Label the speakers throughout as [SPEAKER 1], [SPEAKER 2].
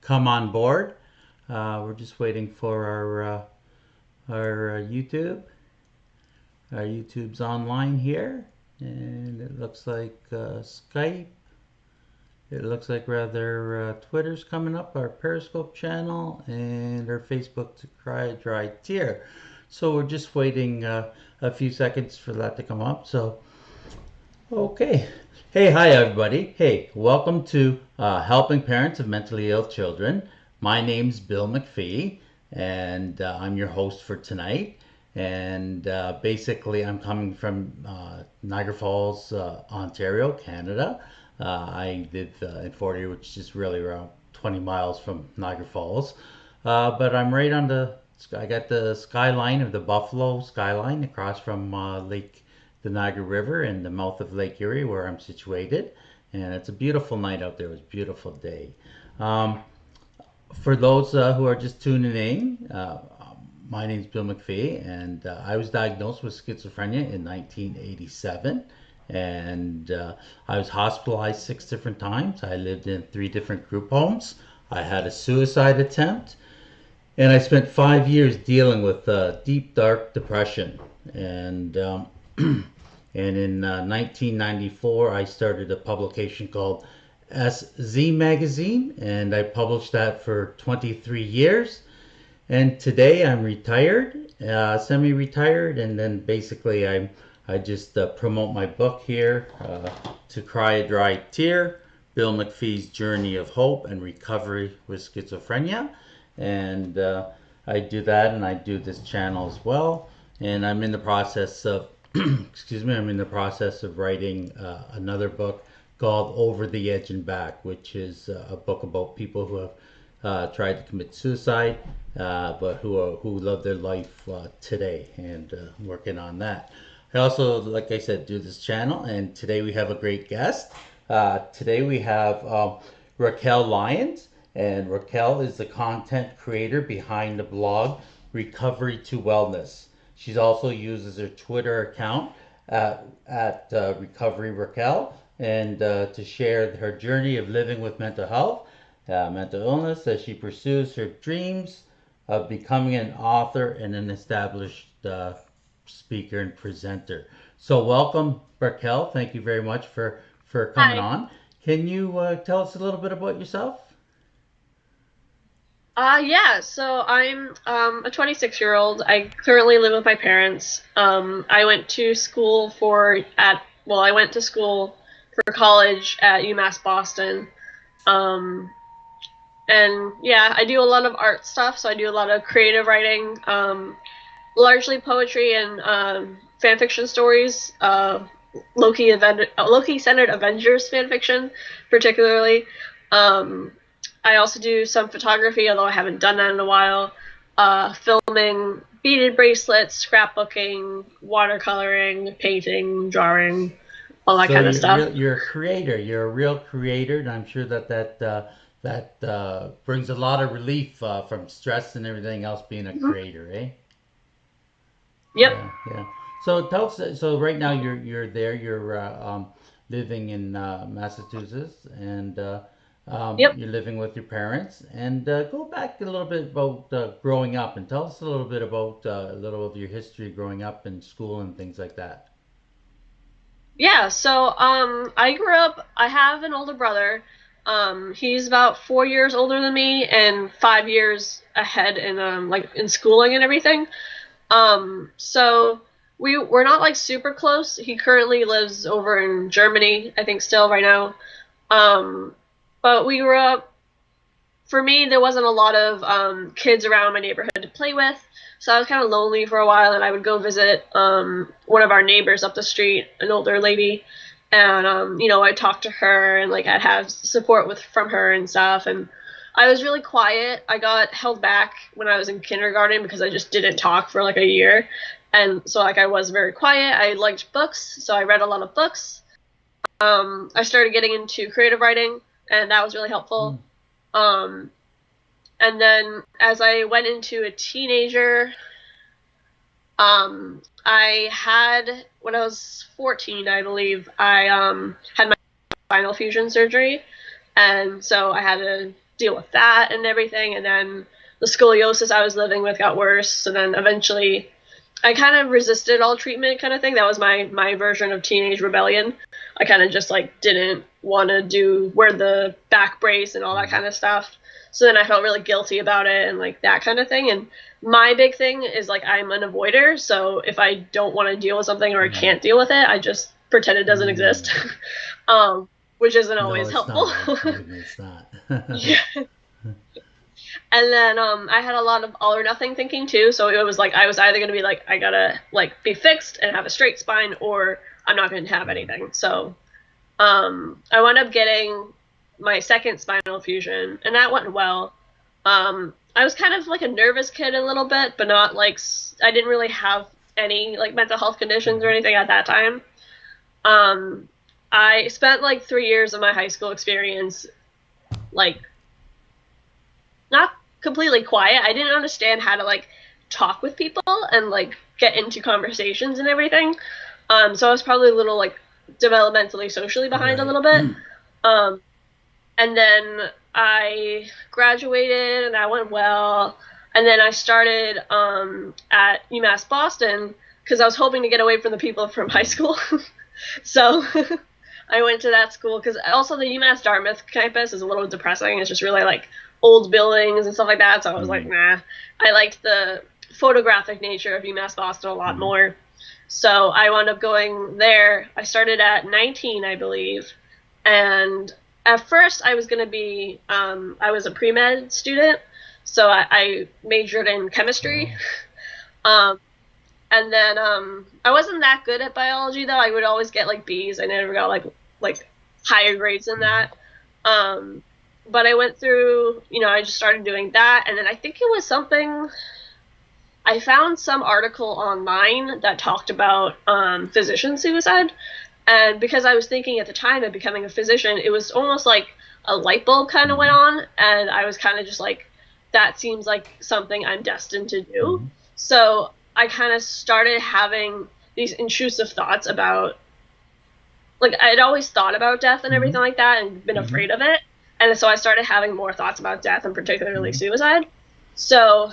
[SPEAKER 1] come on board. We're just waiting for our YouTube. Our YouTube's online here, and it looks like Skype. It looks like rather Twitter's coming up, our Periscope channel, and our Facebook to cry a dry tear. So we're just waiting a few seconds for that to come up. So, okay. Hey, hi everybody. Hey, welcome to Helping Parents of Mentally Ill Children. My name's Bill McPhee, and I'm your host for tonight. And basically, I'm coming from Niagara Falls, Ontario, Canada. I live in Fort Erie, which is really around 20 miles from Niagara Falls. But I'm right on I got the skyline of the Buffalo skyline across from the Niagara River and the mouth of Lake Erie, where I'm situated. And it's a beautiful night out there. It was a beautiful day. For those who are just tuning in, my name is Bill McPhee, and I was diagnosed with schizophrenia in 1987. And I was hospitalized 6 different times. I lived in 3 different group homes. I had a suicide attempt, and I spent 5 years dealing with deep, dark depression. And and in 1994, I started a publication called SZ Magazine, and I published that for 23 years. And today I'm retired, semi-retired, and then basically I just promote my book here, To Cry a Dry Tear, Bill McPhee's Journey of Hope and Recovery with Schizophrenia. And I do that, and I do this channel as well. And I'm in the process of, I'm in the process of writing another book called Over the Edge and Back, which is a book about people who have tried to commit suicide, but who love their life today, and working on that. I also, like I said, do this channel, and today we have a great guest. Today we have Raquel Lyons, and Raquel is the content creator behind the blog Recovery to Wellness. She also uses her Twitter account at Recovery Raquel, and to share her journey of living with mental health, mental illness, as she pursues her dreams of becoming an author and an established speaker and presenter. So welcome, Raquel. Thank you very much for coming
[SPEAKER 2] Hi.
[SPEAKER 1] on. Can you tell us a little bit about yourself?
[SPEAKER 2] Yeah, so I'm a 26-year-old. I currently live with my parents. I went to school I went to school for college at UMass Boston. Um, and yeah, I do a lot of art stuff, so I do a lot of creative writing, largely poetry and fan fiction stories, Loki-centered Avengers fan fiction, particularly. Um, I also do some photography, although I haven't done that in a while. Filming, beaded bracelets, scrapbooking, watercoloring, painting, drawing, all that
[SPEAKER 1] So
[SPEAKER 2] kind of stuff.
[SPEAKER 1] you're a creator. You're a real creator, and I'm sure that brings a lot of relief from stress and everything else being a
[SPEAKER 2] Mhm.
[SPEAKER 1] creator, eh?
[SPEAKER 2] Yep.
[SPEAKER 1] Yeah, yeah. So tell us. So right now you're there. You're living in Massachusetts, and
[SPEAKER 2] Yep.
[SPEAKER 1] you're living with your parents. And go back a little bit about growing up, and tell us a little bit about a little of your history growing up in school and things like that.
[SPEAKER 2] Yeah, so I have an older brother. He's about 4 years older than me and 5 years ahead in in schooling and everything. So we're not like super close. He currently lives over in Germany, I think still right now. Um, but we grew up for me, there wasn't a lot of kids around my neighborhood to play with, so I was kind of lonely for a while. And I would go visit one of our neighbors up the street, an older lady, and I'd talk to her and like I'd have support from her and stuff. And I was really quiet. I got held back when I was in kindergarten because I just didn't talk for like a year, and so like I was very quiet. I liked books, so I read a lot of books. I started getting into creative writing, and that was really
[SPEAKER 1] Hmm.
[SPEAKER 2] helpful. Um, and then as I went into a teenager, when I was 14, I believe, I had my spinal fusion surgery. And so I had to deal with that and everything. And then the scoliosis I was living with got worse. So then eventually I kind of resisted all treatment kind of thing. That was my version of teenage rebellion. I kind of just like didn't want to wear the back brace and all that
[SPEAKER 1] Mhm.
[SPEAKER 2] kind of stuff. So then I felt really guilty about it and like that kind of thing. And my big thing is like I'm an avoider. So if I don't want to deal with something or I
[SPEAKER 1] Mhm.
[SPEAKER 2] can't deal with it, I just pretend it doesn't exist.
[SPEAKER 1] Mm.
[SPEAKER 2] Which isn't
[SPEAKER 1] No,
[SPEAKER 2] always
[SPEAKER 1] it's
[SPEAKER 2] helpful.
[SPEAKER 1] not. Believe me, it's not.
[SPEAKER 2] Yeah. And then I had a lot of all or nothing thinking too. So it was like I was either gonna be like I gotta like be fixed and have a straight spine, or I'm not gonna have
[SPEAKER 1] Mhm.
[SPEAKER 2] anything. So I wound up getting my second spinal fusion, and that went well. I was kind of like a nervous kid a little bit, but not like I didn't really have any like mental health conditions or
[SPEAKER 1] Mhm.
[SPEAKER 2] anything at that time. Um, I spent like 3 years of my high school experience like not completely quiet. I didn't understand how to like talk with people and like get into conversations and everything. So I was probably a little like developmentally socially behind a
[SPEAKER 1] Right.
[SPEAKER 2] little bit. Um, and then I graduated and that went well. And then I started at UMass Boston because I was hoping to get away from the people from high
[SPEAKER 1] Mhm.
[SPEAKER 2] school. So I went to that school because also the UMass Dartmouth campus is a little depressing. It's just really like old buildings and stuff like that. So I was like,
[SPEAKER 1] Mhm.
[SPEAKER 2] nah. I liked the photographic nature of UMass Boston a lot
[SPEAKER 1] Mhm.
[SPEAKER 2] more. So I wound up going there. I started at 19, I believe. And at first I was going to be, I was a pre-med student. So I majored in chemistry.
[SPEAKER 1] Oh.
[SPEAKER 2] Um, and then I wasn't that good at biology though. I would always get like B's. I never got like higher grades than
[SPEAKER 1] Mhm.
[SPEAKER 2] that. Um, but I went through, I just started doing that, and then I think it was something I found some article online that talked about physician suicide, and because I was thinking at the time of becoming a physician, it was almost like a light bulb kind of went
[SPEAKER 1] Mhm.
[SPEAKER 2] on, and I was kind of just like, that seems like something I'm destined to do.
[SPEAKER 1] Mhm.
[SPEAKER 2] So I kind of started having these intrusive thoughts about, like, I'd always thought about death and everything
[SPEAKER 1] Mhm.
[SPEAKER 2] like that and been
[SPEAKER 1] Mhm.
[SPEAKER 2] afraid of it. And so I started having more thoughts about death and particularly
[SPEAKER 1] Mhm.
[SPEAKER 2] suicide. So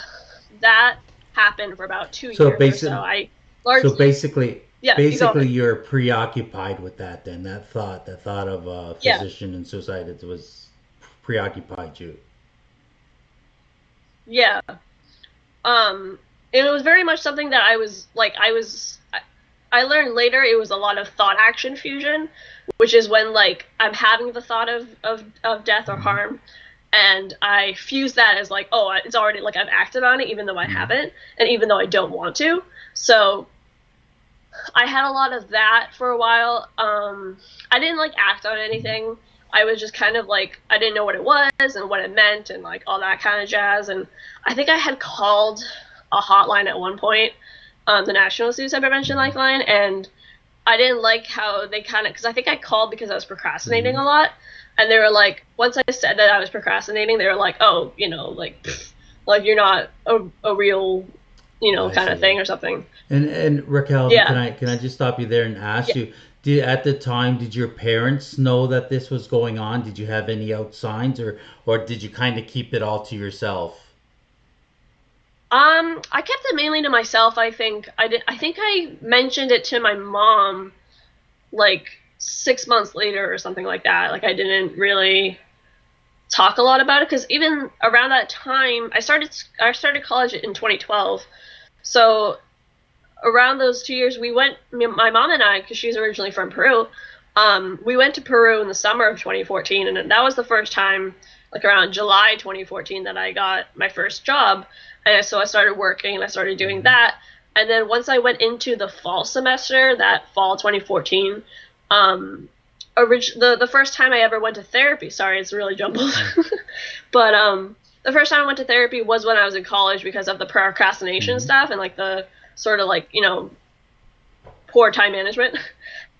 [SPEAKER 2] that happened for about two
[SPEAKER 1] So
[SPEAKER 2] years or so.
[SPEAKER 1] basic,
[SPEAKER 2] I
[SPEAKER 1] so
[SPEAKER 2] largely,
[SPEAKER 1] basically,
[SPEAKER 2] yeah, you go
[SPEAKER 1] basically,
[SPEAKER 2] ahead.
[SPEAKER 1] you're preoccupied with that. Then that thought of
[SPEAKER 2] Yeah,
[SPEAKER 1] physician and suicide, it was preoccupied you.
[SPEAKER 2] yeah. Um, and it was very much something that I was like, I learned later it was a lot of thought action fusion, which is when like I'm having the thought of death or
[SPEAKER 1] Mhm.
[SPEAKER 2] harm, and I fuse that as like, oh, it's already like I've acted on it even though I
[SPEAKER 1] Mhm.
[SPEAKER 2] haven't, and even though I don't want to. So I had a lot of that for a while. I didn't like act on
[SPEAKER 1] Mhm.
[SPEAKER 2] anything. I was just kind of like I didn't know what it was and what it meant and like all that kind of jazz. And I think I had called a hotline at one point, the National Suicide Prevention
[SPEAKER 1] Mhm.
[SPEAKER 2] Lifeline, and I didn't like how they kind of, because I think I called because I was procrastinating
[SPEAKER 1] Mhm.
[SPEAKER 2] a lot, and they were like, once I said that I was procrastinating, they were like, oh, like, like you're not a real,
[SPEAKER 1] I
[SPEAKER 2] kind of
[SPEAKER 1] see.
[SPEAKER 2] thing or something.
[SPEAKER 1] And Raquel,
[SPEAKER 2] Yeah.
[SPEAKER 1] can I just stop you there and ask
[SPEAKER 2] Yeah.
[SPEAKER 1] you? Did at the time did your parents know that this was going on? Did you have any out signs, or did you kind of keep it all to yourself?
[SPEAKER 2] I kept it mainly to myself. I think I did. I think I mentioned it to my mom like 6 months later or something like that. Like I didn't really talk a lot about it because even around that time, I started college in 2012. So around those 2 years, we went. My mom and I, because she's originally from Peru, we went to Peru in the summer of 2014, and that was the first time, like around July 2014, that I got my first job, and so I started working and I started doing
[SPEAKER 1] Mhm.
[SPEAKER 2] that. And then once I went into the fall semester, that fall 2014, um, the first time I ever went to therapy. Sorry, it's really jumbled,
[SPEAKER 1] Mhm.
[SPEAKER 2] but the first time I went to therapy was when I was in college because of the procrastination
[SPEAKER 1] Mhm.
[SPEAKER 2] stuff and like the sort of like poor time management.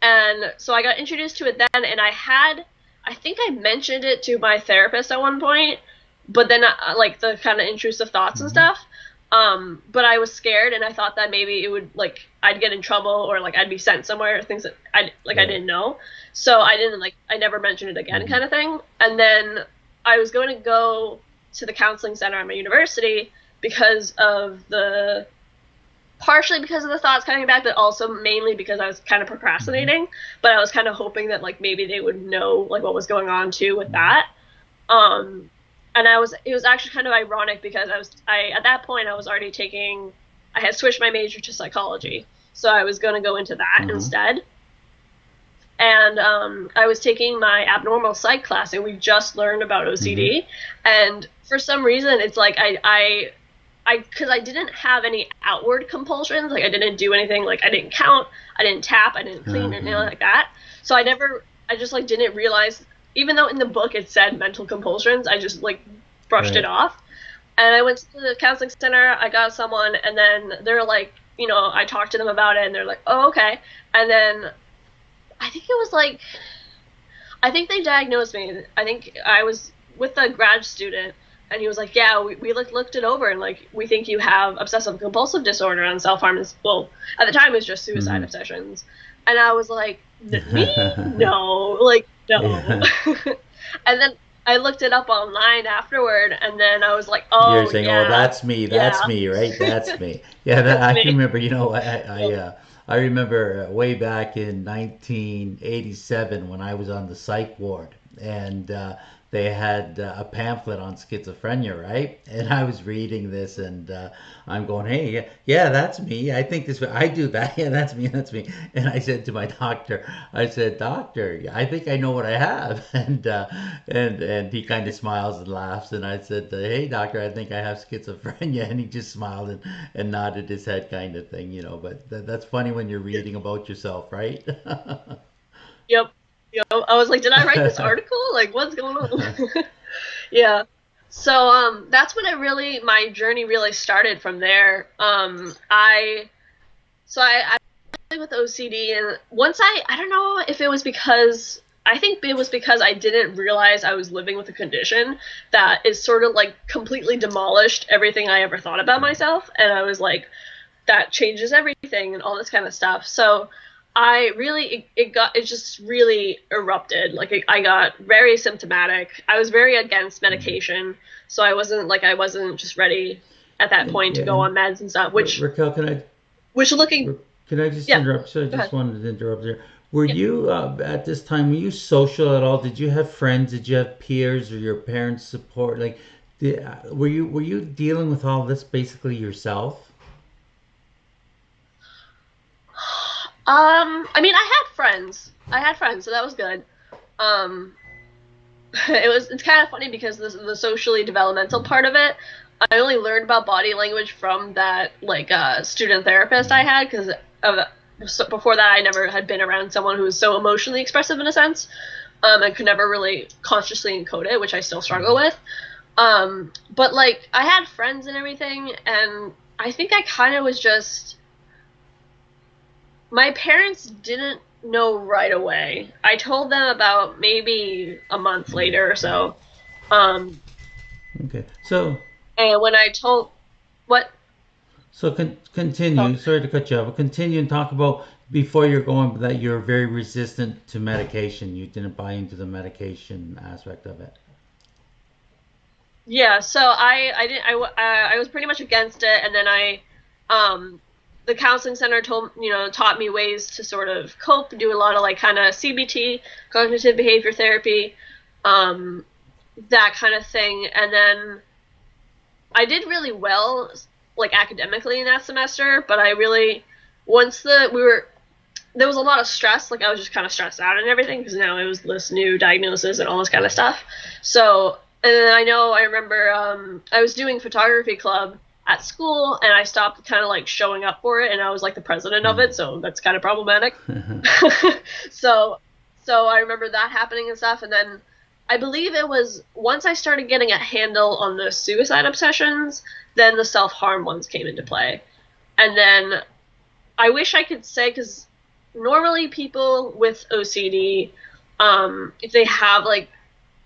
[SPEAKER 2] And so I got introduced to it then, and I think I mentioned it to my therapist at one point, but then like the kind of intrusive thoughts and
[SPEAKER 1] Mhm.
[SPEAKER 2] stuff. But I was scared, and I thought that maybe it would like I'd get in trouble or like I'd be sent somewhere, things that I
[SPEAKER 1] Right.
[SPEAKER 2] didn't know. So I didn't like I never mentioned it again,
[SPEAKER 1] Mhm.
[SPEAKER 2] kind of thing. And then I was going to go to the counseling center at my university because of the partially because of the thoughts coming back, but also mainly because I was kind of
[SPEAKER 1] Mm-hmm.
[SPEAKER 2] procrastinating. But I was kind of hoping that like maybe they would know like what was going on too with
[SPEAKER 1] Mm-hmm.
[SPEAKER 2] that. And it was actually kind of ironic because I at that point I was already taking I had switched my major to psychology, so I was going to go into that
[SPEAKER 1] Uh-huh.
[SPEAKER 2] instead. And I was taking my abnormal psych class, and we just learned about
[SPEAKER 1] Mm-hmm.
[SPEAKER 2] OCD. And for some reason, it's like because I didn't have any outward compulsions, like I didn't do anything, like I didn't count, I didn't tap, I didn't clean or anything
[SPEAKER 1] Uh-huh.
[SPEAKER 2] like that. So I just like didn't realize, even though in the book it said mental compulsions, I just like brushed it
[SPEAKER 1] Right.
[SPEAKER 2] off. And I went to the counseling center, I got someone, and then they're like, I talked to them about it, and they're like, oh, okay. And then I think it was like I think they diagnosed me. I think I was with a grad student, and he was like, "Yeah, we looked it over, and like we think you have obsessive compulsive disorder and self harm." Well, at the time it was just suicide
[SPEAKER 1] Mm-hmm.
[SPEAKER 2] obsessions, and I was like, "Me? No, like no."
[SPEAKER 1] Yeah.
[SPEAKER 2] And then I looked it up online afterward, and then I was like,
[SPEAKER 1] You're
[SPEAKER 2] "Oh
[SPEAKER 1] saying, "Oh,
[SPEAKER 2] yeah,
[SPEAKER 1] that's
[SPEAKER 2] yeah,
[SPEAKER 1] me, right? That's me." Yeah, that,
[SPEAKER 2] that's
[SPEAKER 1] I
[SPEAKER 2] me."
[SPEAKER 1] can remember. I remember way back in 1987 when I was on the psych ward, and they had a pamphlet on schizophrenia, right? And I was reading this, and I'm going, "Hey, yeah, yeah, that's me. I think this. I do that. Yeah, that's me. That's me." And I said to my doctor, I said, "Doctor, I think I know what I have." And he kind of smiles and laughs. And I said, "Hey, doctor, I think I have schizophrenia." And he just smiled and nodded his head, kind of thing, you know. But that's funny when you're reading about yourself, right?
[SPEAKER 2] Yep, yep. I was like, "Did I write this article? Like, what's going on?" Yeah. So that's when my journey really started from there. I with OCD, and once I don't know if it was because I think it was because I didn't realize I was living with a condition that is sort of like completely demolished everything I ever thought about myself, and I was like, that changes everything and all this kind of stuff. So I really it just really erupted. Like I got very symptomatic. I was very against
[SPEAKER 1] Mhm.
[SPEAKER 2] medication, so I wasn't just ready at that point to
[SPEAKER 1] Yeah,
[SPEAKER 2] go
[SPEAKER 1] and
[SPEAKER 2] on meds and stuff.
[SPEAKER 1] Raquel,
[SPEAKER 2] Which looking
[SPEAKER 1] can I just
[SPEAKER 2] yeah,
[SPEAKER 1] interrupt? So I
[SPEAKER 2] go ahead.
[SPEAKER 1] just wanted to interrupt there. Were
[SPEAKER 2] Yeah.
[SPEAKER 1] you at this time? Were you social at all? Did you have friends? Did you have peers or your parents' support? Like, were you dealing with all this basically yourself?
[SPEAKER 2] I mean, I had friends. I had friends, so that was good. Um, it's kind of funny because the socially developmental
[SPEAKER 1] Mm-hmm.
[SPEAKER 2] part of it, I only learned about body language from that like student therapist I had because of so before that I never had been around someone who was so emotionally expressive in a sense, and could never really consciously encode it, which I still struggle
[SPEAKER 1] Mm-hmm.
[SPEAKER 2] with. But like I had friends and everything, and I think I kind of was just my parents didn't know right away. I told them about maybe a month
[SPEAKER 1] Mm-hmm.
[SPEAKER 2] later or so. Um,
[SPEAKER 1] Okay, so
[SPEAKER 2] and when I told what? Oh,
[SPEAKER 1] continue. Sorry to cut you off. But continue and talk about before you're going that you're very resistant to medication. You didn't buy into the medication aspect of it.
[SPEAKER 2] yeah. So I didn't I was pretty much against it, and then um the counseling center taught me ways to sort of cope, do a lot of like kind of CBT, cognitive behavior therapy, um that kind of thing, and then I did really well like academically in that semester, but I really once the we were there was a lot of stress. Like I was just kind of stressed out and everything because now it was this new diagnosis and all this kind of stuff. So, and then I remember I was doing photography club at school and I stopped kind of like showing up for it and I was like the president of
[SPEAKER 1] Mm.
[SPEAKER 2] it, so that's kind of problematic. so, so I remember that happening and stuff, and then I believe it was once I started getting a handle on the suicide obsessions, then the self harm ones came into play, and then I wish I could say because normally people with OCD, if they have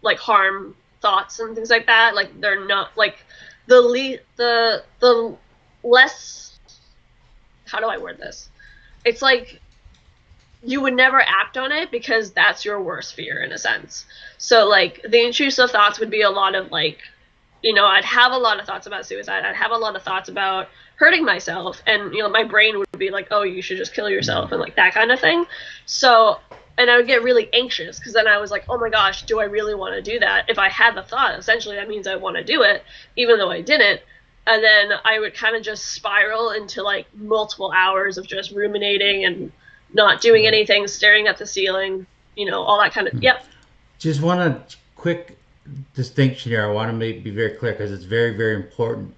[SPEAKER 2] like harm thoughts and things like that, like they're not like the less how do I word this? It's like you would never act on it because that's your worst fear in a sense. So like the intrusive thoughts would be a lot of like, I'd have a lot of thoughts about suicide. I'd have a lot of thoughts about hurting myself, and my brain would be like, oh, you should just kill yourself, and like that kind of thing. So, and I would get really anxious because then I was like, oh my gosh, do I really want to do that? If I had the thought, essentially that means I want to do it, even though I didn't. And then I would kind of just spiral into like multiple hours of just ruminating and not doing anything, staring at the ceiling, all that kind of. Yep.
[SPEAKER 1] Just want a quick distinction here. I want to be very clear because it's very, very important.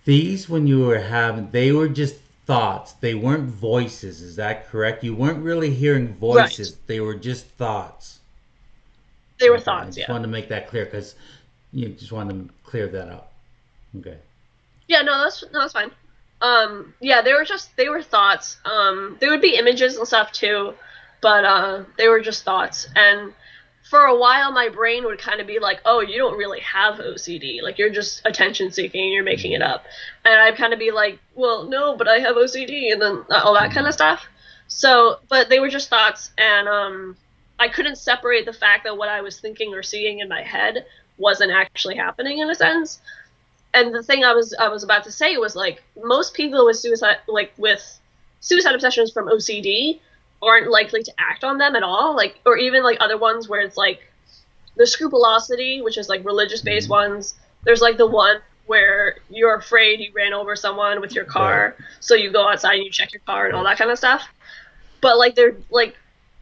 [SPEAKER 1] These, when you were having, they were just thoughts. They weren't voices. Is that correct? You weren't really hearing voices.
[SPEAKER 2] Right.
[SPEAKER 1] They were just thoughts.
[SPEAKER 2] They were
[SPEAKER 1] Okay. I
[SPEAKER 2] thoughts,
[SPEAKER 1] just
[SPEAKER 2] yeah.
[SPEAKER 1] wanted to make that clear because you just wanted to clear that up. Okay.
[SPEAKER 2] Yeah, no, that's fine. Yeah, they were thoughts. There would be images and stuff too, but they were just thoughts. And for a while, my brain would kind of be like, "Oh, you don't really have OCD. Like you're just attention seeking. You're making it up." And I'd kind of be like, "Well, no, but I have OCD," and then all that kind of stuff. So, but they were just thoughts, and I couldn't separate the fact that what I was thinking or seeing in my head wasn't actually happening in a sense. And the thing I was about to say was like most people with suicide obsessions from OCD aren't likely to act on them at all, like, or even like other ones where it's like the scrupulosity, which is like religious based ones. There's like the one where you're afraid you ran over someone with your car, so you go outside and you check your car and all that kind of stuff. But like they're like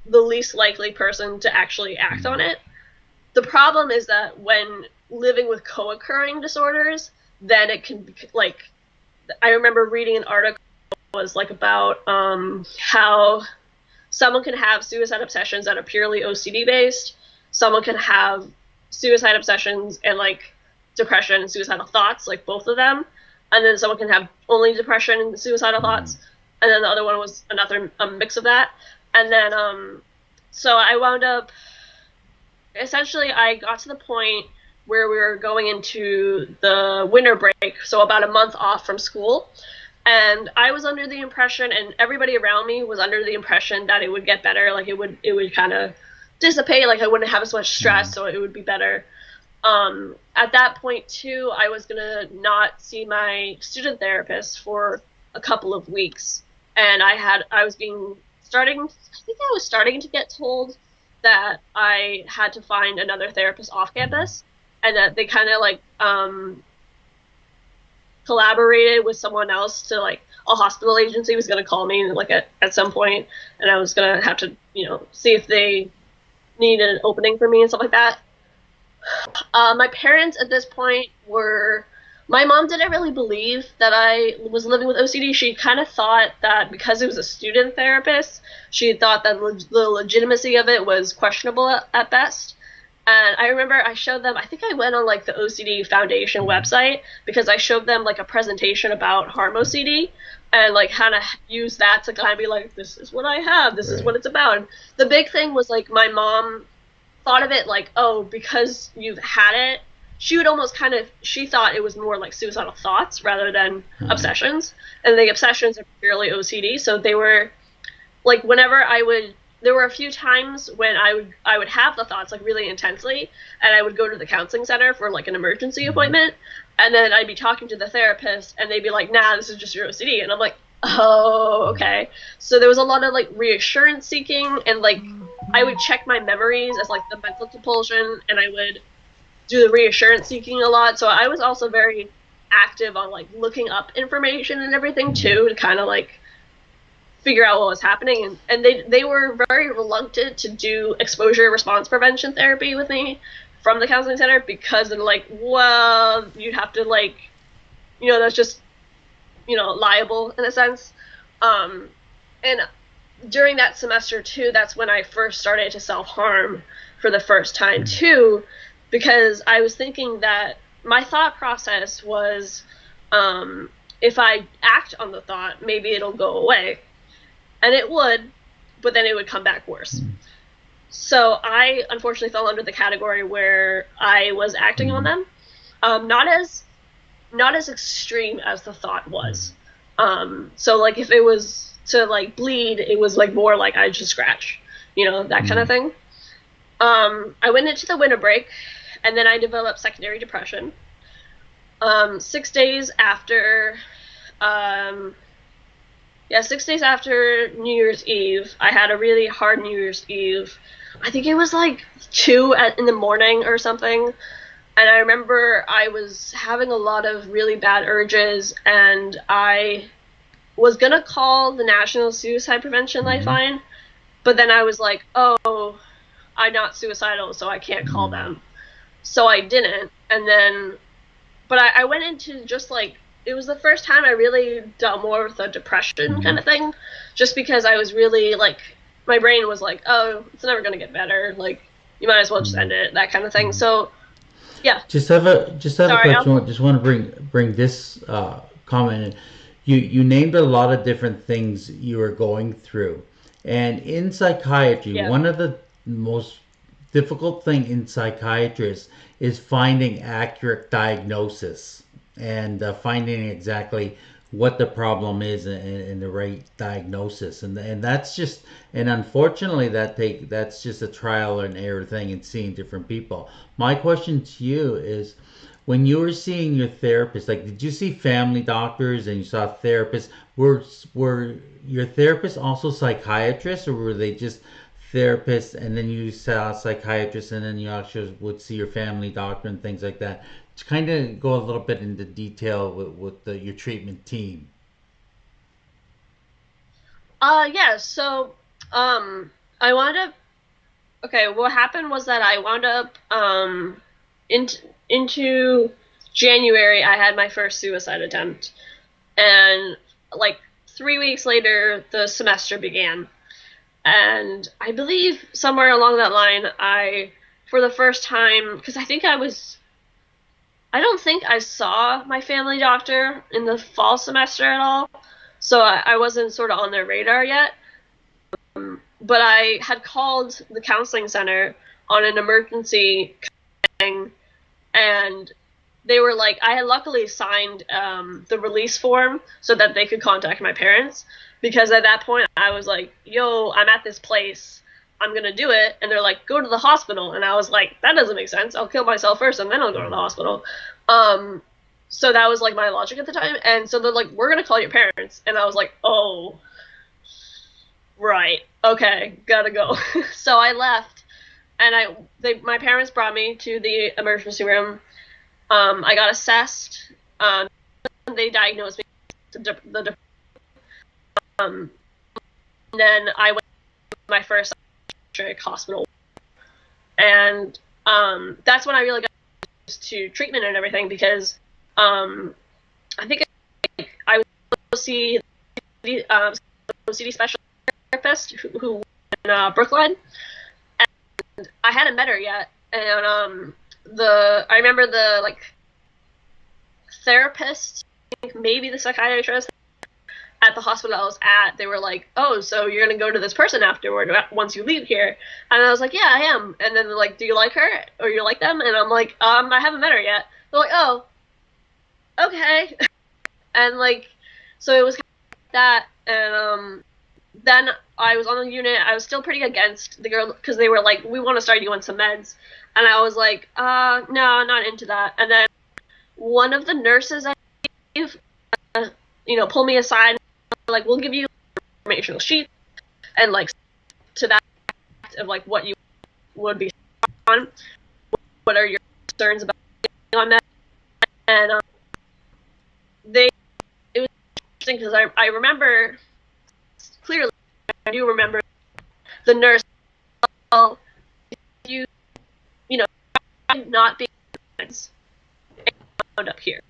[SPEAKER 2] the least likely person to actually act on it. The problem is that when living with co-occurring disorders, then it can be like, I remember reading an article that was like about how someone can have suicide obsessions that are purely OCD based. Someone can have suicide obsessions and like depression and suicidal thoughts, like both of them. And then someone can have only depression and suicidal thoughts. And then the other one was another mix of that. And then, so I wound up, essentially, I got to the point where we were going into the winter break, so about a month off from school. And I was under the impression, and everybody around me was under the impression that it would get better, like it would kind of dissipate, like I wouldn't have as much stress, so it would be better. At that point too, I was gonna not see my student therapist for a couple of weeks, and I was starting to get told that I had to find another therapist off campus, and that they kind of like collaborated with someone else to like a hospital agency was going to call me like at some point, and I was going to have to see if they needed an opening for me and stuff like that. My parents at this point were, my mom didn't really believe that I was living with OCD. She kind of thought that because it was a student therapist, she thought that the legitimacy of it was questionable at best. And I remember I showed them, I think I went on like the OCD Foundation website because I showed them like a presentation about harm OCD and like kind of use that to kind of be like, this is what I have, this is what it's about. And the big thing was like my mom thought of it like, oh, because you've had it, she would almost she thought it was more like suicidal thoughts rather than obsessions. And the obsessions are purely OCD. So they were like, there were a few times when I would have the thoughts like really intensely, and I would go to the counseling center for like an emergency appointment, and then I'd be talking to the therapist, and they'd be like, nah, this is just your OCD. And I'm like, oh, okay. So there was a lot of like reassurance seeking, and like I would check my memories as like the mental compulsion, and I would do the reassurance seeking a lot. So I was also very active on like looking up information and everything too, to kind of like figure out what was happening. And they were very reluctant to do exposure response prevention therapy with me from the counseling center because they're like, well, you'd have to like, that's just, liable in a sense. And during that semester too, that's when I first started to self-harm for the first time too, because I was thinking that my thought process was, if I act on the thought, maybe it'll go away. And it would, but then it would come back worse. So I unfortunately fell under the category where I was acting on them, not as extreme as the thought was. So like if it was to like bleed, it was like more like I just scratch, that kind of
[SPEAKER 1] Mm.
[SPEAKER 2] thing. I went into the winter break, and then I developed secondary depression. 6 days after, um, yeah, 6 days after New Year's Eve, I had a really hard New Year's Eve. I think it was like in the morning or something. And I remember I was having a lot of really bad urges, and I was gonna call the National Suicide Prevention
[SPEAKER 1] Mm-hmm.
[SPEAKER 2] Lifeline, but then I was like, oh, I'm not suicidal, so I can't call
[SPEAKER 1] Mm.
[SPEAKER 2] them. So I didn't. And then, but I went into just like, it was the first time I really dealt more with a depression
[SPEAKER 1] Mm-hmm.
[SPEAKER 2] kind of thing, just because I was really like, my brain was like, oh, it's never gonna get better. Like, you might as well just
[SPEAKER 1] Mm-hmm.
[SPEAKER 2] end it, that kind of thing.
[SPEAKER 1] Mm-hmm.
[SPEAKER 2] So, yeah.
[SPEAKER 1] Just have a
[SPEAKER 2] Sorry,
[SPEAKER 1] question. Just want to bring this comment in. You named a lot of different things you were going through, and in psychiatry,
[SPEAKER 2] yeah.
[SPEAKER 1] one of the most difficult thing in psychiatrists is finding accurate diagnosis and finding exactly what the problem is and the right diagnosis, and that's just, and unfortunately that's just a trial and error thing and seeing different people. My question to you is, when you were seeing your therapist, like, did you see family doctors and you saw therapists? Were your therapists also psychiatrists, or were they just therapists and then you saw a psychiatrist and then you actually would see your family doctor and things like that? To kind of go a little bit into detail with your treatment team.
[SPEAKER 2] Yeah, so um I wound up okay, what happened was that I wound up into January I had my first suicide attempt. And like 3 weeks later the semester began. And I believe somewhere along that line I for the first time, because I don't think I saw my family doctor in the fall semester at all. So I wasn't sort of on their radar yet. But I had called the counseling center on an emergency thing, and they were like, I had luckily signed the release form so that they could contact my parents, because at that point I was like, yo, I'm at this place, I'm gonna do it, and they're like, go to the hospital, and I was like, that doesn't make sense, I'll kill myself first and then I'll go to the hospital. um so that was like my logic at the time, and so they're like, we're gonna call your parents, and I was like, oh, right, okay, gotta go. So I left, and my parents brought me to the emergency room. I got assessed. They diagnosed me with um, and then I went to my first psychiatric hospital, and that's when I really got used to treatment and everything, because I think I was supposed to see the OCD specialist therapist who in Brookline, and I hadn't met her yet, and I remember the like therapist, maybe the psychiatrist at the hospital I was at, they were like, oh, so you're gonna go to this person afterward once you leave here? And I was like, yeah, I am. And then they're like, do you like her or you like them? And I'm like, I haven't met her yet. They're like, oh, okay. And like, so it was kind of like that. And then I was on the unit. I was still pretty against the girl, because they were like, we want to start you on some meds. And I was like, no, not into that. And then one of the nurses I gave, pulled me aside, like, we'll give you informational sheet and like to that of like what you would be on, what are your concerns about on that. And they it was interesting because I remember clearly, I do remember the nurse, well, you you know not being found up here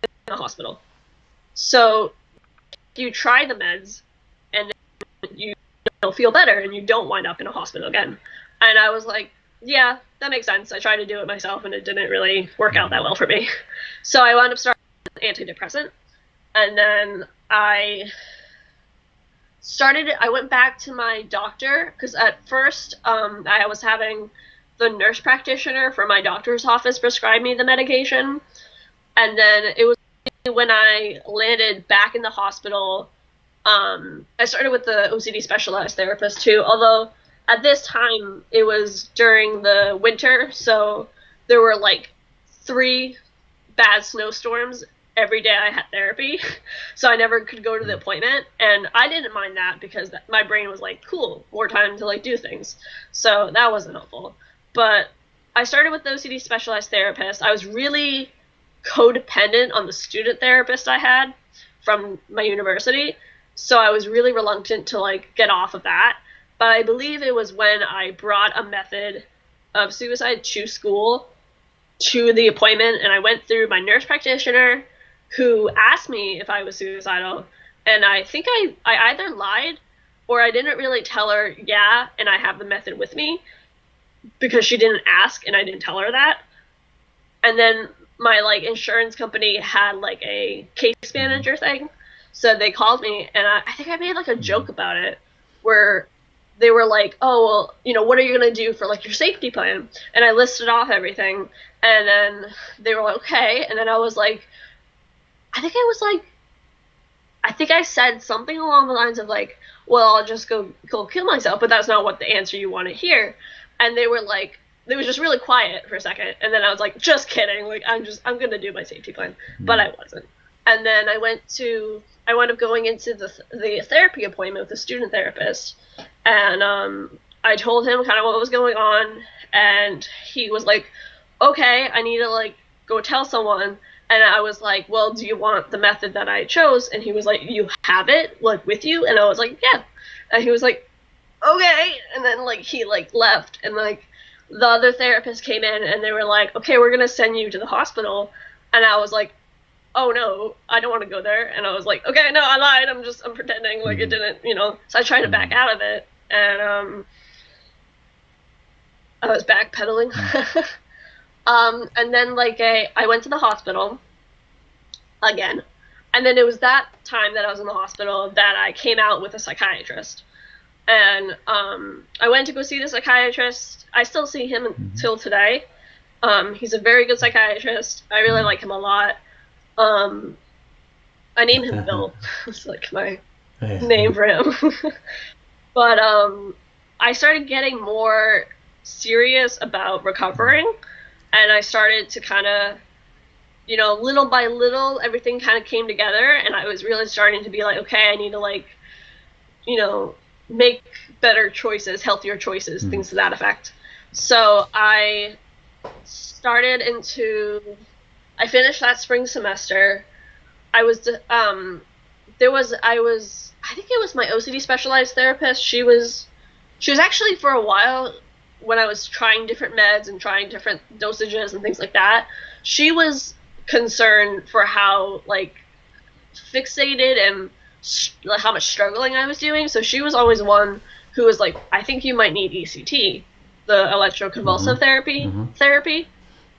[SPEAKER 2] in the hospital, so you try the meds and you don't feel better and you don't wind up in a hospital again. And I was like, yeah, that makes sense. I tried to do it myself and it didn't really work out that well for me. So I wound up starting with antidepressant, and then I went back to my doctor, because at first I was having the nurse practitioner from my doctor's office prescribe me the medication. And then it was when I landed back in the hospital I started with the OCD specialized therapist too, although at this time it was during the winter, so there were like 3 bad snowstorms every day I had therapy, so I never could go to the appointment, and I didn't mind that because my brain was like, cool, more time to like do things, so that wasn't helpful. But I started with the OCD specialized therapist. I was really codependent on the student therapist I had from my university, so I was really reluctant to like get off of that. But I believe it was when I brought a method of suicide to school to the appointment, and I went through my nurse practitioner who asked me if I was suicidal, and I think I either lied or I didn't really tell her, yeah, and I have the method with me, because she didn't ask and I didn't tell her that. And then my like insurance company had like a case manager thing, so they called me, and I think I made like a joke about it, where they were like, oh, well, what are you going to do for like your safety plan? And I listed off everything, and then they were like, okay. And then I was like, I think I said something along the lines of like, well, I'll just go kill myself, but that's not what the answer you want to hear. And they were like, they was just really quiet for a second, and then I was like, just kidding, like I'm gonna do my safety plan, but I wasn't. And then I wound up going into the therapy appointment with the student therapist, and I told him kind of what was going on, and he was like, okay, I need to like go tell someone. And I was like, well, do you want the method that I chose? And he was like, you have it like with you? And I was like, yeah. And he was like, okay. And then like he like left, and like the other therapist came in, and they were like, okay, we're gonna send you to the hospital. And I was like, oh no, I don't want to go there. And I was like, okay, no, I lied, I'm pretending like it didn't, so I tried to back out of it, and I was backpedaling. And then like I went to the hospital again, and then it was that time that I was in the hospital that I came out with a psychiatrist. And I went to go see the psychiatrist. I still see him until today. He's a very good psychiatrist. I really like him a lot. I named him Bill. It's like my name for him. But I started getting more serious about recovering, and I started to kind of, little by little, everything kind of came together, and I was really starting to be like, okay, I need to like, make better choices, healthier choices, things to that effect. So I finished that spring semester. I think it was my OCD specialized therapist. She was actually, for a while, when I was trying different meds and trying different dosages and things like that, she was concerned for how like fixated and how much struggling I was doing. So she was always one who was like, I think you might need ECT, the electroconvulsive therapy.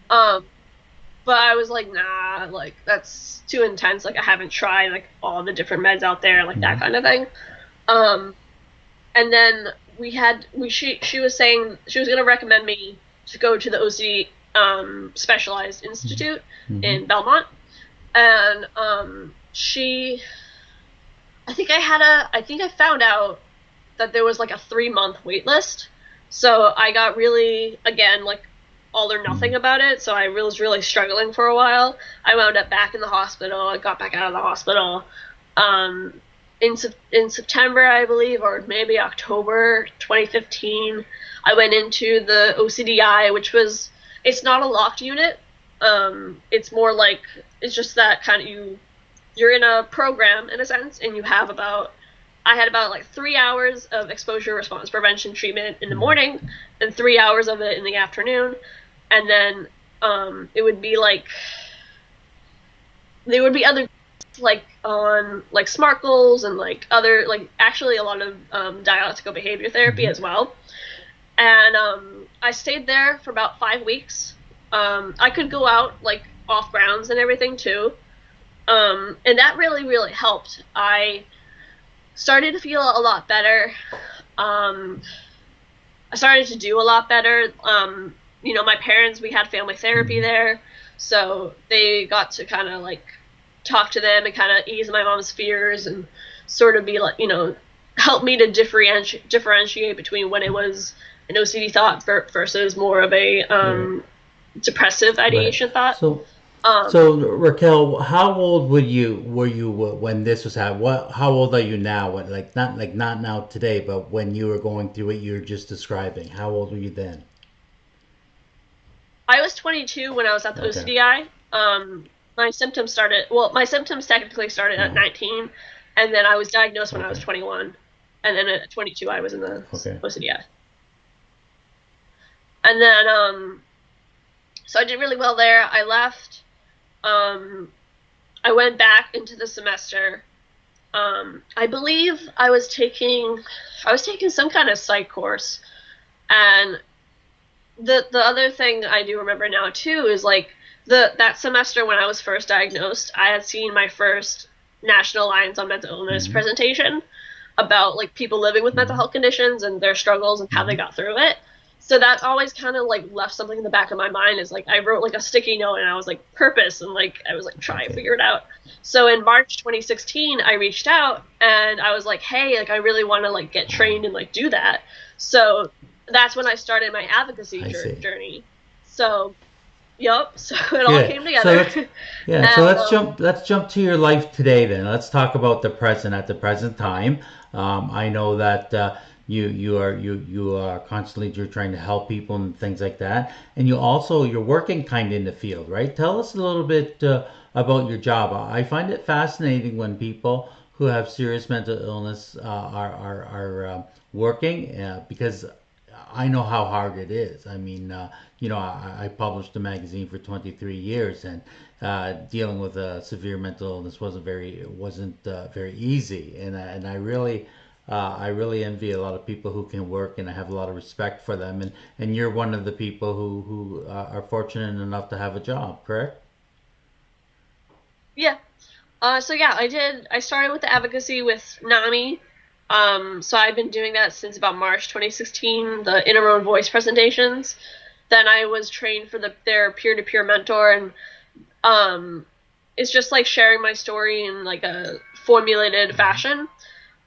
[SPEAKER 2] But I was like, nah, like that's too intense. Like I haven't tried like all the different meds out there, like that kind of thing. And then she was saying she was gonna recommend me to go to the OCD specialized institute in Belmont, and I think I found out that there was like a 3-month wait list. So I got really, again, like all or nothing about it. So I was really struggling for a while. I wound up back in the hospital. I got back out of the hospital in September, I believe, or maybe October 2015. I went into the OCDI, it's not a locked unit. It's more like, it's just that kind of you're in a program in a sense, and I had about like 3 hours of exposure response prevention treatment in the morning and 3 hours of it in the afternoon. And then it would be like, there would be other like on like SMART goals and like other, like actually a lot of dialectical behavior therapy as well. And I stayed there for about 5 weeks. I could go out like off grounds and everything too. And that really, really helped. I started to feel a lot better. I started to do a lot better. My parents, we had family therapy there, so they got to kind of like talk to them and kind of ease my mom's fears and sort of be like, help me to differentiate between when it was an OCD thought versus more of a
[SPEAKER 1] Right.
[SPEAKER 2] depressive
[SPEAKER 1] Right.
[SPEAKER 2] ideation thought.
[SPEAKER 1] So,
[SPEAKER 2] Um,
[SPEAKER 1] so Raquel, how old were you when this was happening? How old are you now? Not now today, but when you were going through what you were just describing. How old were you then?
[SPEAKER 2] I was 22 when I was at the
[SPEAKER 1] Okay.
[SPEAKER 2] OCDI. My symptoms technically started at
[SPEAKER 1] Uh-huh.
[SPEAKER 2] 19, and then I was diagnosed when I was
[SPEAKER 1] Okay.
[SPEAKER 2] 21, and then at 22 I was in the
[SPEAKER 1] Okay.
[SPEAKER 2] OCDI. And then so I did really well there. I left. Um, I went back into the semester. I believe I was taking some kind of psych course, and the other thing I do remember now too is like that semester when I was first diagnosed, I had seen my first National Alliance on Mental Illness
[SPEAKER 1] Mm-hmm.
[SPEAKER 2] presentation about like people living with mental
[SPEAKER 1] Mm-hmm.
[SPEAKER 2] health conditions and their struggles and how they
[SPEAKER 1] Mm-hmm.
[SPEAKER 2] got through it. So that always kind of like left something in the back of my mind is like I wrote like a sticky note and I was like purpose and like I was like trying to
[SPEAKER 1] Okay.
[SPEAKER 2] figure it out. So in March 2016 I reached out and I was like, hey, like I really want to like get trained and like do that. So that's when I started my advocacy
[SPEAKER 1] I see.
[SPEAKER 2] journey. So, yep. So it all
[SPEAKER 1] Good.
[SPEAKER 2] came
[SPEAKER 1] So
[SPEAKER 2] together.
[SPEAKER 1] let's yeah. So
[SPEAKER 2] And
[SPEAKER 1] let's jump to your life today then. Let's talk about the present at the present time. I know that you are constantly you're trying to help people and things like that, and you're working kind of in the field, right? Tell us a little bit about your job. I find it fascinating when people who have serious mental illness are working because I know how hard it is. I mean, I published a magazine for 23 years, and dealing with a severe mental illness wasn't very easy. And I really envy a lot of people who can work, and I have a lot of respect for them. And you're one of the people who are fortunate enough to have a job, correct?
[SPEAKER 2] yeah. So yeah, I did. I started with the advocacy with NAMI. So I've been doing that since about March 2016, the Inner Own Voice presentations. Then I was trained for their peer-to-peer mentor, and um, it's just like sharing my story in like a formulated fashion.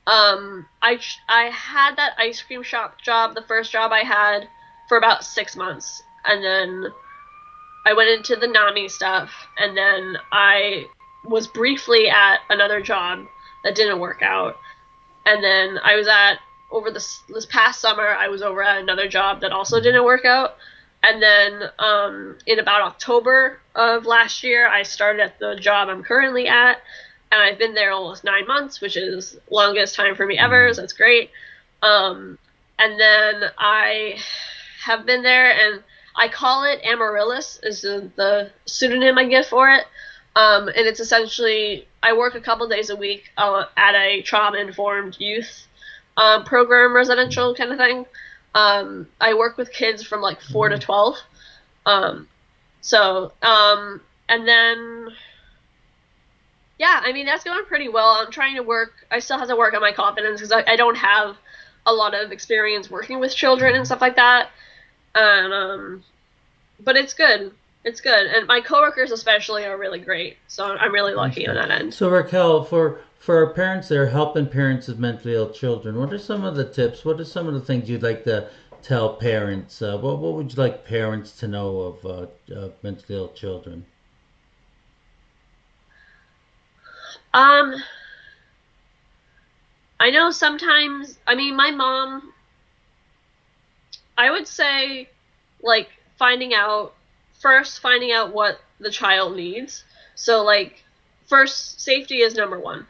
[SPEAKER 2] I had that ice cream shop job, the first job I had, for about 6 months, and then I went into the NAMI stuff, and then I was briefly at another job that didn't work out, and then I was at over this past summer I was over at another job that also
[SPEAKER 1] Mm-hmm.
[SPEAKER 2] didn't work out, and then in about October of last year I started at the job I'm currently at, and I've been there almost 9 months, which is longest time for me ever.
[SPEAKER 1] Mm-hmm.
[SPEAKER 2] So that's great. And then I have been there, and I call it Amaryllis is the pseudonym I give for it. And it's essentially I work a couple days a week at a trauma-informed youth program, residential kind of thing. I work with kids from like 4 to 12. Um, and then yeah, I mean that's going pretty well. I'm trying to work. I still have to work on my confidence because I don't have a lot of experience working with children and
[SPEAKER 1] Mm-hmm.
[SPEAKER 2] stuff like that. And but it's good. It's good, and my coworkers especially are really great. So I'm really
[SPEAKER 1] That's
[SPEAKER 2] lucky on
[SPEAKER 1] good.
[SPEAKER 2] that end.
[SPEAKER 1] So Raquel, for our parents that are helping parents of mentally ill children, what are some of the tips? What are some of the things you'd like to tell parents? What would you like parents to know of mentally ill children?
[SPEAKER 2] Um, I know sometimes. I mean, my mom. I would say, like finding out what the child needs. So like, first safety is number one,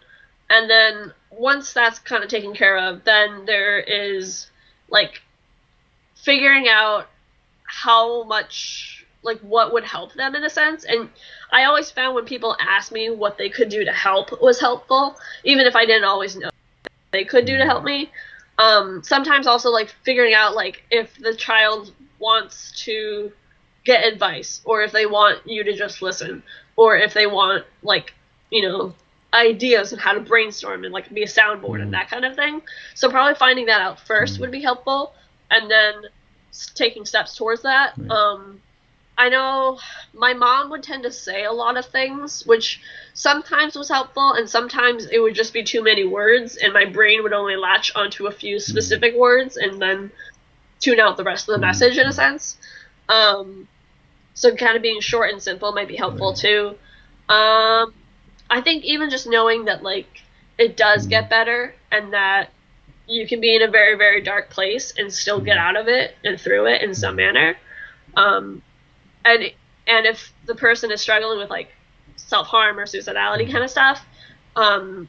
[SPEAKER 2] and then once that's kind of taken care of, then there is like figuring out how much like what would help them in a sense. And I always found when people asked me what they could do to help was helpful, even if I didn't always know what they could do to
[SPEAKER 1] Mm-hmm.
[SPEAKER 2] help me. Sometimes also like figuring out like if the child wants to get advice, or if they want you to just listen, or if they want like, you know, ideas on how to brainstorm and like be a soundboard and
[SPEAKER 1] Mm-hmm.
[SPEAKER 2] that kind of thing. So probably finding that out first
[SPEAKER 1] Mm-hmm.
[SPEAKER 2] would be helpful, and then taking steps towards that.
[SPEAKER 1] Right.
[SPEAKER 2] I know my mom would tend to say a lot of things, which sometimes was helpful, and sometimes it would just be too many words, and my brain would only latch onto a few
[SPEAKER 1] Mm-hmm.
[SPEAKER 2] specific words and then tune out the rest of the message in a
[SPEAKER 1] Mm-hmm.
[SPEAKER 2] sense. Um, so kind of being short and simple might be helpful
[SPEAKER 1] Right.
[SPEAKER 2] too. Um, I think even just knowing that like it does
[SPEAKER 1] Mm-hmm.
[SPEAKER 2] get better and that you can be in a very, very dark place and still get out of it and through it in some
[SPEAKER 1] Mm-hmm.
[SPEAKER 2] manner. Um, and and if the person is struggling with like self harm or suicidality
[SPEAKER 1] Mm-hmm.
[SPEAKER 2] kind of stuff, um,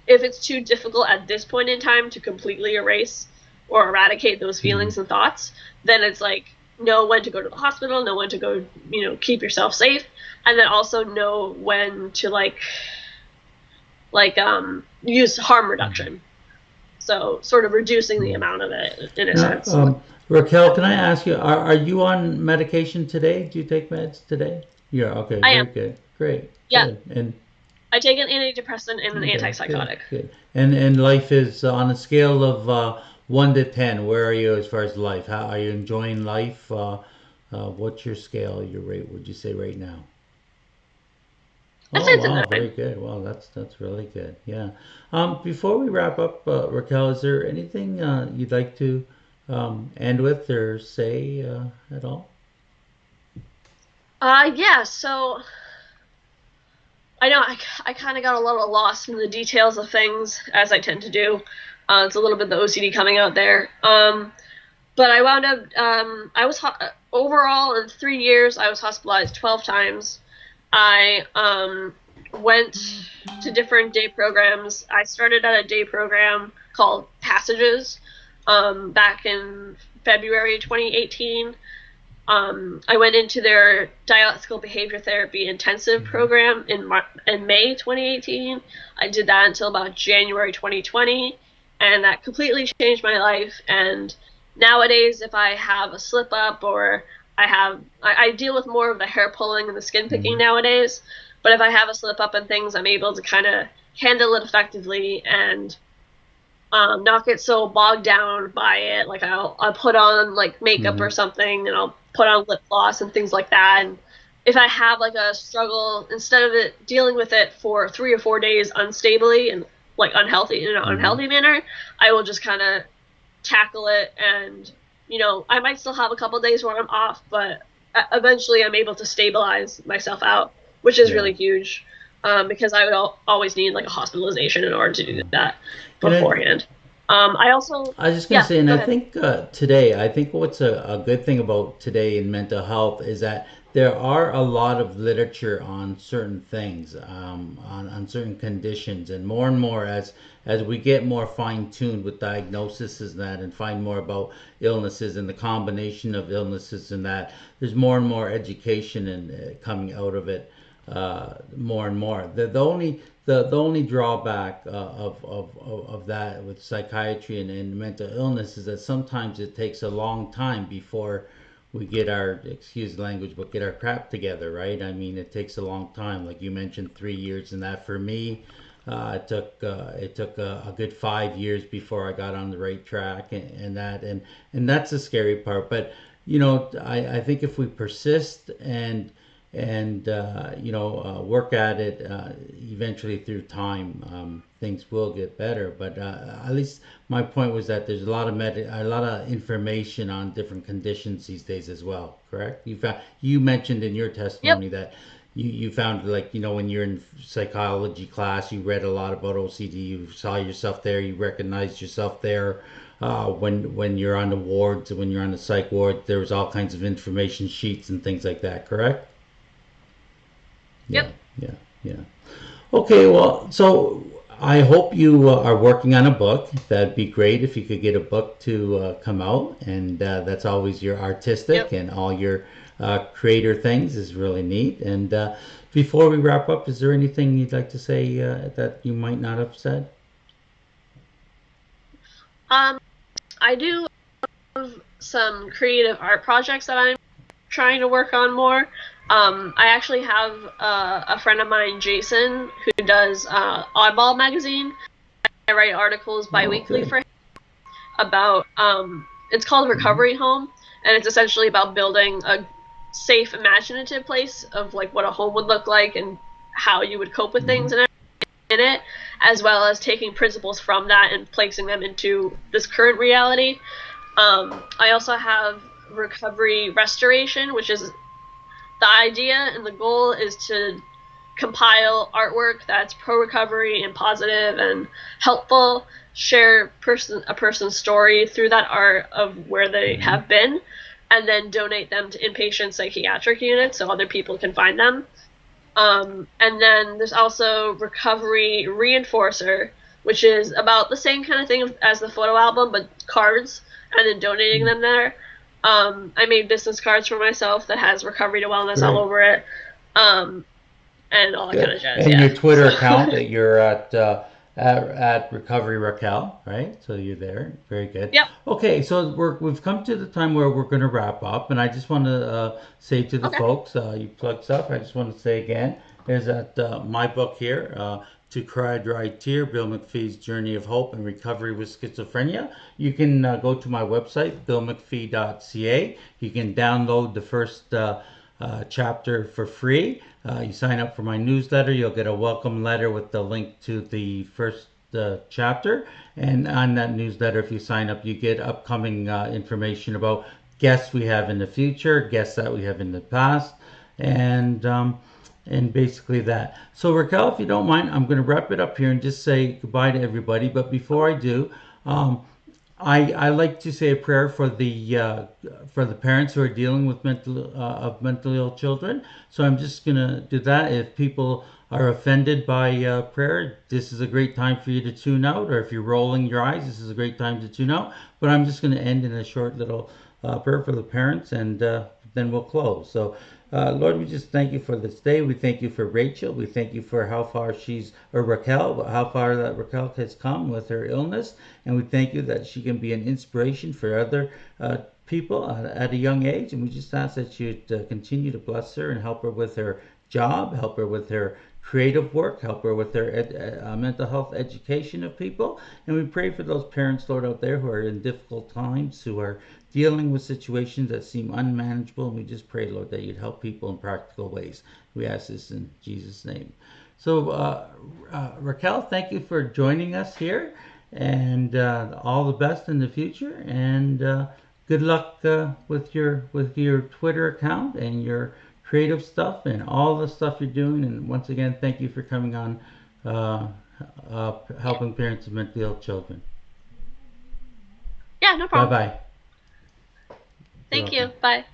[SPEAKER 2] if it's too difficult at this point in time to completely erase or eradicate those
[SPEAKER 1] Mm-hmm.
[SPEAKER 2] feelings and thoughts, then it's like know when to go to the hospital, know when to go, keep yourself safe, and then also know when to use harm
[SPEAKER 1] Mm-hmm.
[SPEAKER 2] reduction. So sort of reducing the
[SPEAKER 1] Yeah.
[SPEAKER 2] amount of it in a
[SPEAKER 1] Now,
[SPEAKER 2] sense.
[SPEAKER 1] Raquel, can I ask you, are you on medication today? Do you take meds today? Yeah, okay,
[SPEAKER 2] I am.
[SPEAKER 1] very good. Great,
[SPEAKER 2] Yeah.
[SPEAKER 1] good. And
[SPEAKER 2] I take an antidepressant and an
[SPEAKER 1] okay, good,
[SPEAKER 2] antipsychotic.
[SPEAKER 1] good. And life is on a scale of 1 to 10. Where are you as far as life? How are you enjoying life? What's your scale, your rate, would you say right now?
[SPEAKER 2] I'd
[SPEAKER 1] Oh
[SPEAKER 2] say it's a
[SPEAKER 1] wow, very
[SPEAKER 2] 9.
[SPEAKER 1] good. Well, that's really good. Yeah. Before we wrap up, Raquel, is there anything you'd like to end with or say at all?
[SPEAKER 2] Yeah, so I know I kind of got a little lost in the details of things, as I tend to do. It's a little bit the OCD coming out there. But I wound up, overall in 3 years, I was hospitalized 12 times. I went to different day programs. I started at a day program called Passages back in February 2018. I went into their dialectical behavior therapy intensive
[SPEAKER 1] Mhm.
[SPEAKER 2] program in May 2018. I did that until about January 2020, and that completely changed my life. And nowadays, if I have a slip up or I deal with more of the hair pulling and the skin picking
[SPEAKER 1] Mhm.
[SPEAKER 2] nowadays. But if I have a slip up and things, I'm able to kind of handle it effectively and not get so bogged down by it. Like I'll put on like makeup or
[SPEAKER 1] Mhm.
[SPEAKER 2] something, and I'll put on lip gloss and things like that. And if I have like a struggle, instead of it dealing with it for 3 or 4 days unstably and like unhealthy in an
[SPEAKER 1] Mhm.
[SPEAKER 2] unhealthy manner, I will just kind of tackle it. And I might still have a couple days where I'm off, but eventually I'm able to stabilize myself out, which is
[SPEAKER 1] Yeah.
[SPEAKER 2] really huge. Because I would always need like a hospitalization in order to do
[SPEAKER 1] Yeah.
[SPEAKER 2] that
[SPEAKER 1] And I,
[SPEAKER 2] beforehand. I also,
[SPEAKER 1] I was just gonna
[SPEAKER 2] yeah,
[SPEAKER 1] say, and
[SPEAKER 2] go
[SPEAKER 1] I
[SPEAKER 2] ahead.
[SPEAKER 1] think today, I think what's a good thing about today in mental health is that there are a lot of literature on certain things, on certain conditions, and more as we get more fine tuned with diagnoses and that, and find more about illnesses and the combination of illnesses and that. There's more and more education and coming out of it more and more. The only drawback of that with psychiatry and mental illness is that sometimes it takes a long time before we get our, excuse the language, but get our crap together, right? I mean, it takes a long time. Like you mentioned, 3 years, and that for me, it took a good 5 years before I got on the right track, and that's the scary part. But I think if we persist and work at it, eventually through time, things will get better. But at least my point was that there's a lot of information on different conditions these days as well. Correct? You mentioned in your
[SPEAKER 2] Yep,
[SPEAKER 1] testimony that you found, like, when you're in psychology class, you read a lot about OCD. You saw yourself there. You recognized yourself there. When you're on the wards, when you're on the psych ward, there was all kinds of information sheets and things like that. Correct? Yeah,
[SPEAKER 2] yep,
[SPEAKER 1] yeah, yeah. Okay, well, so I hope you are working on a book. That'd be great if you could get a book to come out, and that's always your artistic
[SPEAKER 2] yep.
[SPEAKER 1] and all your creator things is really neat. And before we wrap up, is there anything you'd like to say that you might not have said?
[SPEAKER 2] Um, I do have some creative art projects that I'm trying to work on more. I actually have a friend of mine, Jason, who does Oddball magazine. I write articles
[SPEAKER 1] Oh,
[SPEAKER 2] biweekly
[SPEAKER 1] good.
[SPEAKER 2] for him about it's called
[SPEAKER 1] Hmm.
[SPEAKER 2] Recovery Home, and it's essentially about building a safe, imaginative place of like what a home would look like and how you would cope with
[SPEAKER 1] Mm-hmm.
[SPEAKER 2] things in it, as well as taking principles from that and placing them into this current reality. I also have recovery restoration, which is the idea and the goal is to compile artwork that's pro recovery and positive and helpful, share a person's story through that art of where they
[SPEAKER 1] Mm-hmm.
[SPEAKER 2] have been, and then donate them to inpatient psychiatric units so other people can find them. And then there's also recovery reinforcer, which is about the same kind of thing as the photo album, but cards, and then donating them there. I made business cards for myself that has recovery to wellness all
[SPEAKER 1] Great.
[SPEAKER 2] over it, um, and all that kind
[SPEAKER 1] Good.
[SPEAKER 2] of jazz.
[SPEAKER 1] And
[SPEAKER 2] Yeah.
[SPEAKER 1] your Twitter
[SPEAKER 2] So,
[SPEAKER 1] account that you're at Recovery Raquel, right? So you're there. Very good.
[SPEAKER 2] yep.
[SPEAKER 1] Okay, so we've come to the time where we're going to wrap up, and I just want to say to the
[SPEAKER 2] Okay.
[SPEAKER 1] folks, you plug stuff. I just want to say again, is that my book here, To Cry a Dry Tear, Bill McPhee's Journey of Hope and Recovery with Schizophrenia. You can go to my website, billmcphee.ca. You can download the first chapter for free. You sign up for my newsletter, you'll get a welcome letter with the link to the first chapter. And on that newsletter, if you sign up, you get upcoming information about guests we have in the future, guests that we have in the past, and basically that. So Raquel, if you don't mind, I'm going to wrap it up here and just say goodbye to everybody. But before I do, um, I like to say a prayer for the parents who are dealing with mentally ill children. So I'm just gonna do that. If people are offended by prayer, this is a great time for you to tune out. Or if you're rolling your eyes, this is a great time to tune out. But I'm just gonna end in a short little prayer for the parents, and then we'll close. So Lord, we just thank you for this day. We thank you for Rachel. We thank you for how far or Raquel, how far that Raquel has come with her illness. And we thank you that she can be an inspiration for other people at a young age. And we just ask that you'd continue to bless her and help her with her job, help her with her creative work, help her with her mental health education of people. And we pray for those parents, Lord, out there who are in difficult times, who are dealing with situations that seem unmanageable. And we just pray, Lord, that you'd help people in practical ways. We ask this in Jesus' name. So, Raquel, thank you for joining us here, and all the best in the future. And good luck with your Twitter account and your creative stuff and all the stuff you're doing. And once again, thank you for coming on, uh, helping parents of mentally ill children.
[SPEAKER 2] Yeah, no
[SPEAKER 1] Bye
[SPEAKER 2] problem.
[SPEAKER 1] bye. You're
[SPEAKER 2] Thank you.
[SPEAKER 1] welcome.
[SPEAKER 2] Bye.